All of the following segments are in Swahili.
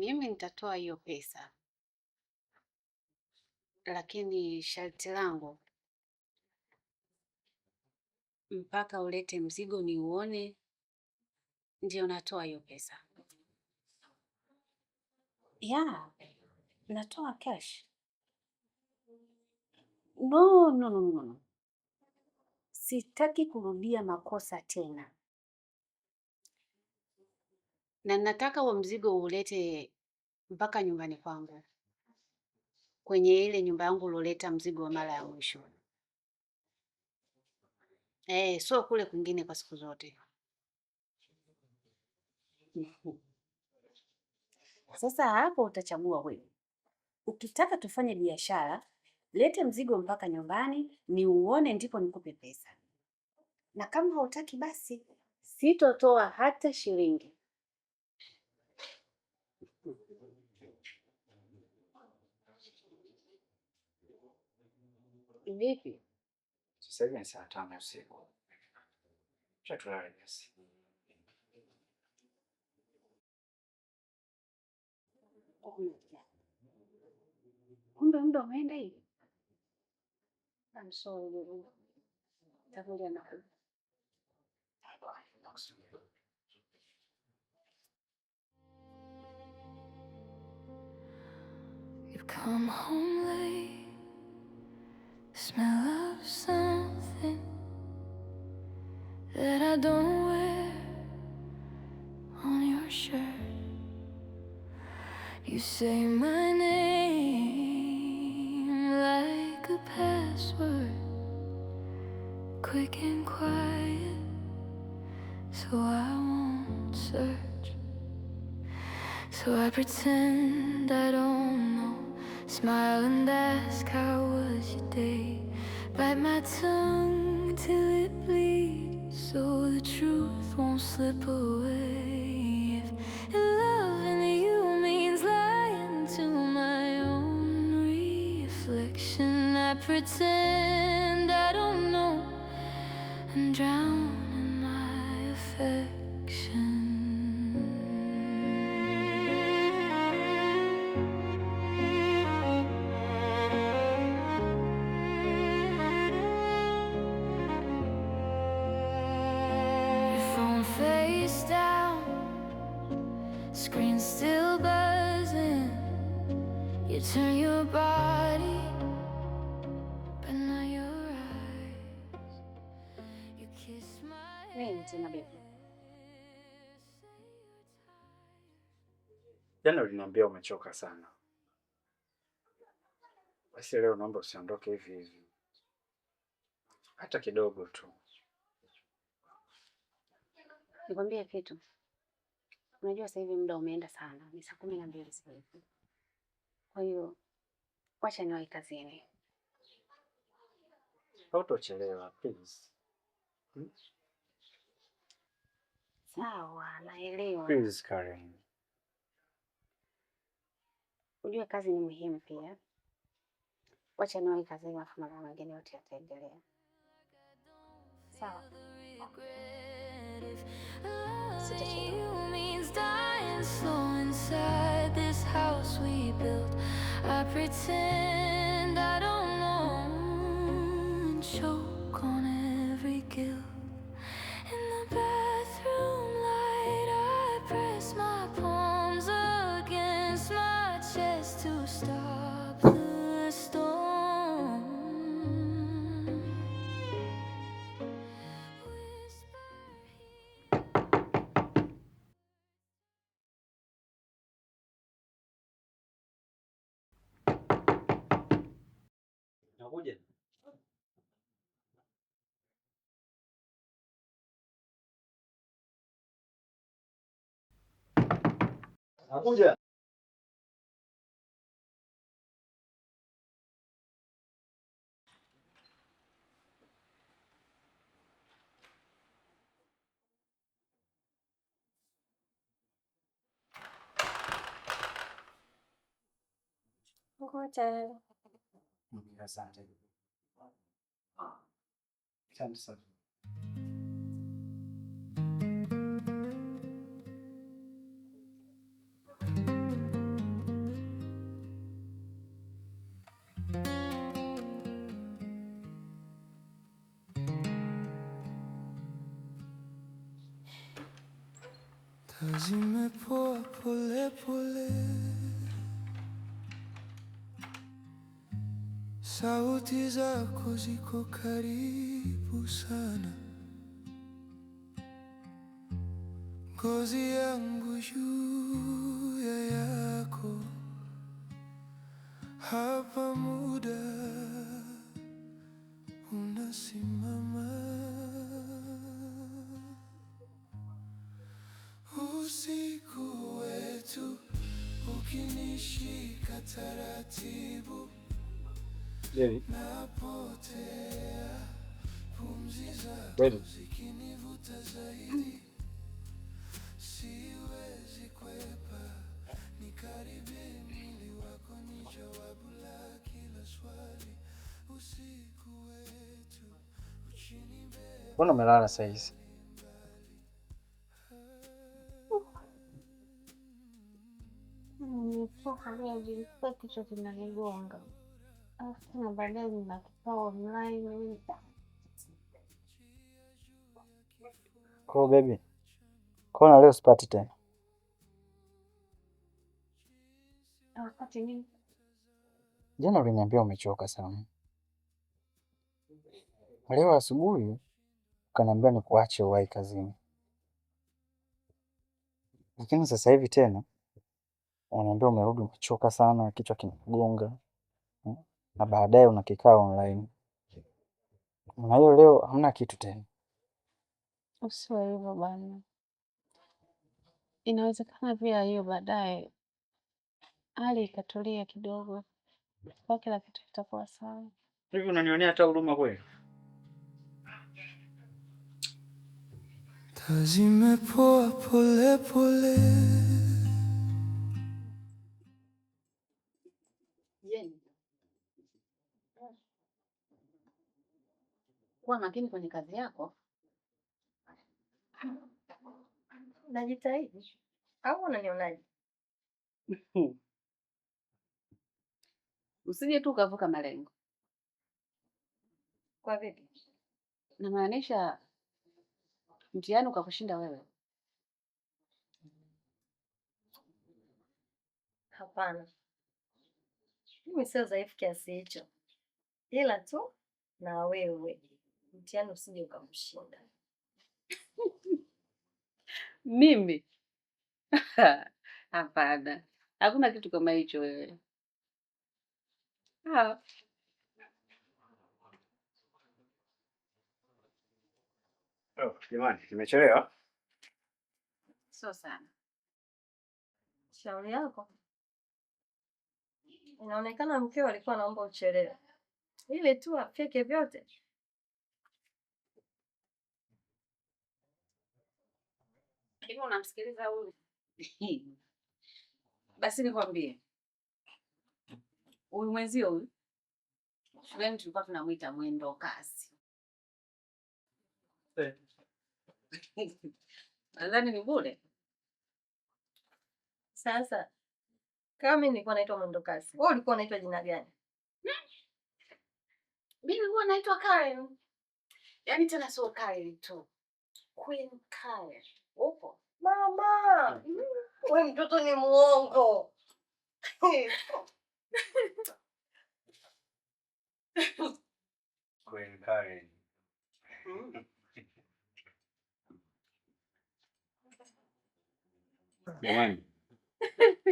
Mimi nitatoa hiyo pesa, lakini sharti langu mpaka ulete mzigo niuone, ndio natoa hiyo pesa. Ya, natoa cash. No, no, no, no. Sitaki kurudia makosa tena. Na nataka huo mzigo ulete mpaka nyumbani kwangu, kwenye ile nyumba yangu ulioleta mzigo wa mara ya mwisho. Sio kule kwingine kwa siku zote. Sasa hapo utachagua wewe. Ukitaka tufanye biashara, lete mzigo mpaka nyumbani ni uone, ndipo nikupe pesa. Na kama hautaki basi sitotoa hata shilingi. Vipi? Sasa hivi ni saa 5 usiku. Acha tulale basi. Kumbe muda umeenda hivi. I'm sorry. Takuja na You come home late, smell of something that I don't wear on your shirt. You say my name like a password, quick and quiet, so I won't search. So I pretend I don't know, smile and ask how was your day, bite my tongue till it bleeds, so the truth won't slip away. If loving you means lying to my own reflection, I pretend I don't know and drown in my affection. Face down, screen still buzzing. You turn your body, but not your eyes. You kiss my nini tena baby? Jana uliniambia umechoka sana. Basi leo naomba usiondoke hivi hivi. Hata kidogo tu. Nikwambie kitu. Unajua sasa hivi muda umeenda sana. Ni saa 12 sasa hivi. Kwa hiyo wacha niwahi kazini. Hautochelewa, please. Sawa, naelewa. Please, Karen. Ujue kazi ni muhimu pia. Wacha niwahi kazini, afu mambo mengine yote yataendelea. Sawa. you means dying slow inside this house we built. I pretend I don't know and choke on every guilt. In the bathroom light, I press my palms against my chest to stop the storm. Nakuja. Nakuja. Ngoja. Asante. Asante sana. zimepoa pole pole, sauti zako ziko karibu sana, ngozi yangu juu ya yako, hapa muda unasimama. Usiku wetu ukinishika taratibu, napotea, pumzi zako zikinivuta zaidi, siwezi kwepa, nikaribie mwili wako, ni jawabu la kila swali. Usiku wetu uchini mbele. Mbona umelala saa hizi? Nilikuwa kichwa kinanigonga. Alafu na baadaye nina kikao online. Kwa baby. Kwa leo sipati tena. Wakati nini? Jana uliniambia umechoka sana. Leo asubuhi ukaniambia nikuache uwahi kazini. Lakini sasa hivi tena unaniambia umerudi umechoka sana, kichwa kinakugonga. Na baadaye una kikao online. Na hiyo leo hamna kitu tena. Usiwe hivyo bana. Inawezekana pia hiyo baadaye hali ikatulia kidogo, kwa kila kitu kitakuwa sawa. Hivi unanionea hata huruma kweli? Zimepoa pole pole. Jeni, kuwa makini kwenye kazi yako. Najitahidi au unanionaje? Usije tu ukavuka malengo. Kwa vipi? Namaanisha mtihani ukakushinda wewe. Hapana, mimi sio dhaifu kiasi hicho, ila tu na wewe mtihani usije ukakushinda. Mimi? Hapana, hakuna kitu kama hicho wewe. Oh, jamani, nimechelewa. Sio sana. Shauri yako. Inaonekana mkeo alikuwa anaomba uchelewe ile tu afyeke vyote. Hivi unamsikiliza huyu? Basi nikwambie, huyu mwenzio huyu shuleni tulikuwa tunamuita mwendo kasi. Nadhani ni bure. Sasa kama mimi nilikuwa naitwa mwendokasi, wewe ulikuwa unaitwa jina gani? Mimi nilikuwa naitwa Karen. Yaani tena sio Karen tu. Queen Karen. Upo? Mama, wewe mtoto ni muongo. Queen Karen. Jamani.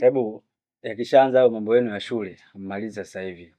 Hebu yakishaanza hayo mambo yenu ya shule, mmaliza sasa hivi.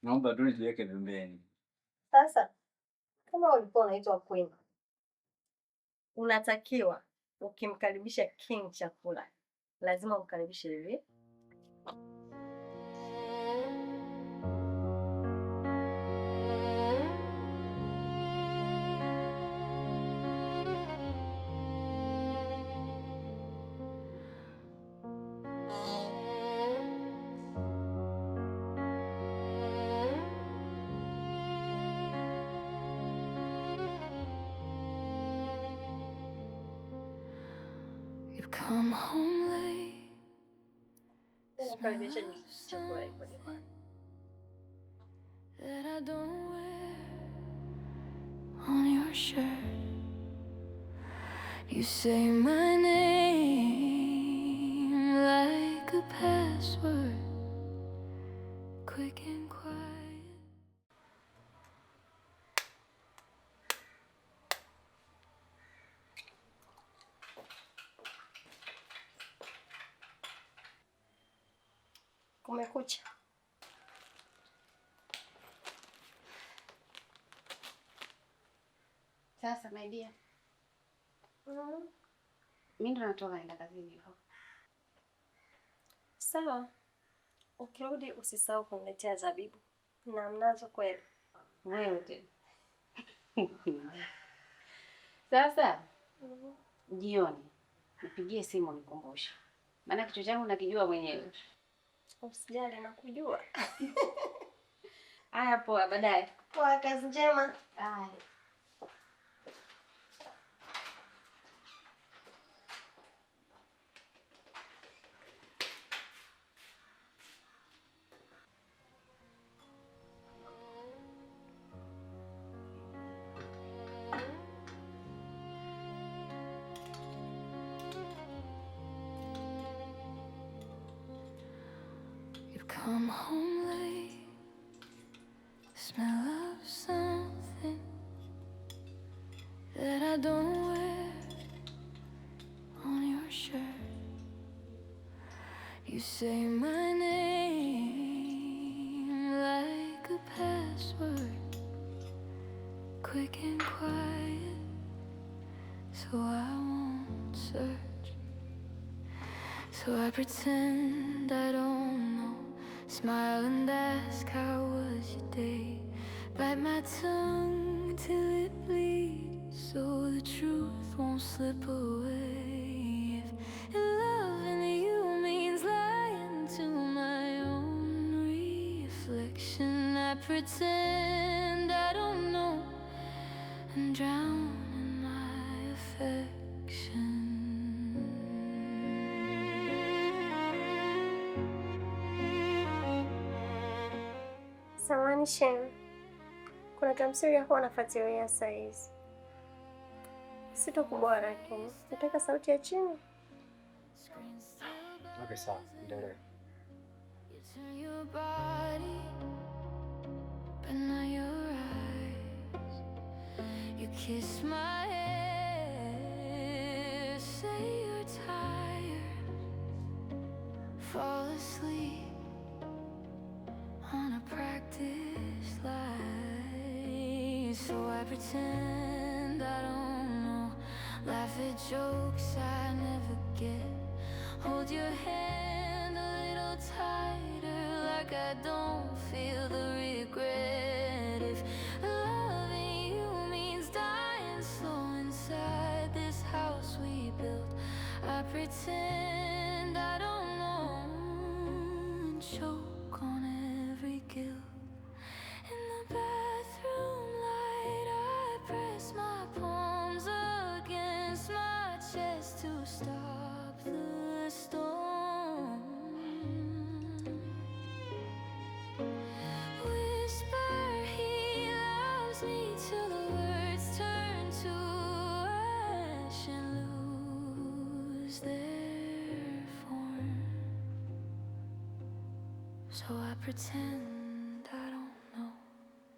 Naomba tu nijiweke pembeni. Sasa kama ulikuwa unaitwa Queen, unatakiwa ukimkaribisha king chakula lazima umkaribishe hivi. Come home late. Umkaribishe chakula hiko jamani. That I don't wear on your shirt. You say my name like a password, quick and quiet. Kumekucha. Sasa my dear. Mimi ndo natoka naenda kazini hivyo. Sawa. Ukirudi usisahau kuniletea zabibu. Na mnazo kweli. Wewe tena. Sasa jioni nipigie simu nikumbushe. Maana kichwa changu nakijua mwenyewe. Usijali nakujua. Haya poa, baadaye. Poa, kazi njema. Haya. You come home late, smell of something that I don't wear on your shirt. You say my name like a password, quick and quiet, so I won't search. So I pretend I don't know, smile and ask how was your day, bite my tongue till it bleeds, so the truth won't slip away. If loving you means lying to my own reflection, I pretend I don't know and drown in my affection. Samahani Shem. Kuna tamthilia huwa nafuatilia saa hizi. Sitokubora lakini nataka sauti ya chini. Okay, sawa, endelea. You turn your body, but not your eyes. You kiss my hair, say you're tired, fall asleep on a practice lie. So I pretend I don't know, laugh at jokes I never get, hold your hand a little tighter, like I don't feel the regret. If loving you means dying slow inside this house we built, I pretend I don't know and choke on every guilt. In the bathroom light, I press my palms against my chest to stop the storm. Whisper he loves me till the words turn to ash and lose their form. So I pretend I don't know,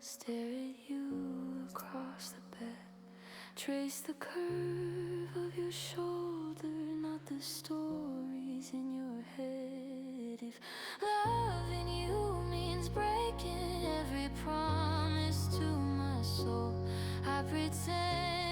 stare at you across the bed, trace the curve of your shoulder, not the stories in your head. If loving you means breaking every promise to my soul, I pretend